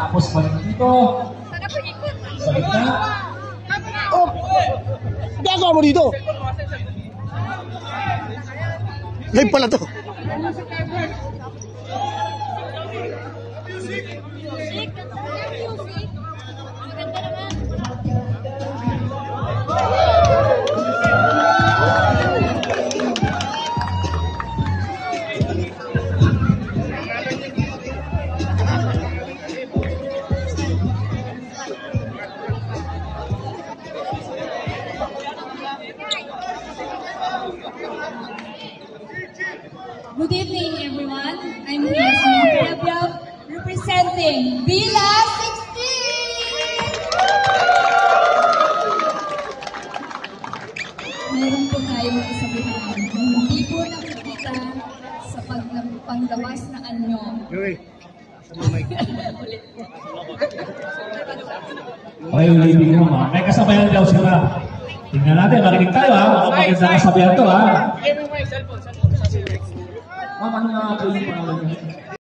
Tapos balik dito. Sa gitna. Oh! Gagawa mo dito! Live pala to. Good evening, everyone. I'm here representing Villa 16! Meron po tayong kasabihan. Hindi po nakikita sa pagdabas na anyo. Okay, ulitin ko mga. May kasabayan daw sila. Tingnan natin, makinig tayo ha. Mukhang maganda kasabayan to ha. Ma'am, ano nga po yung pangalan niyo?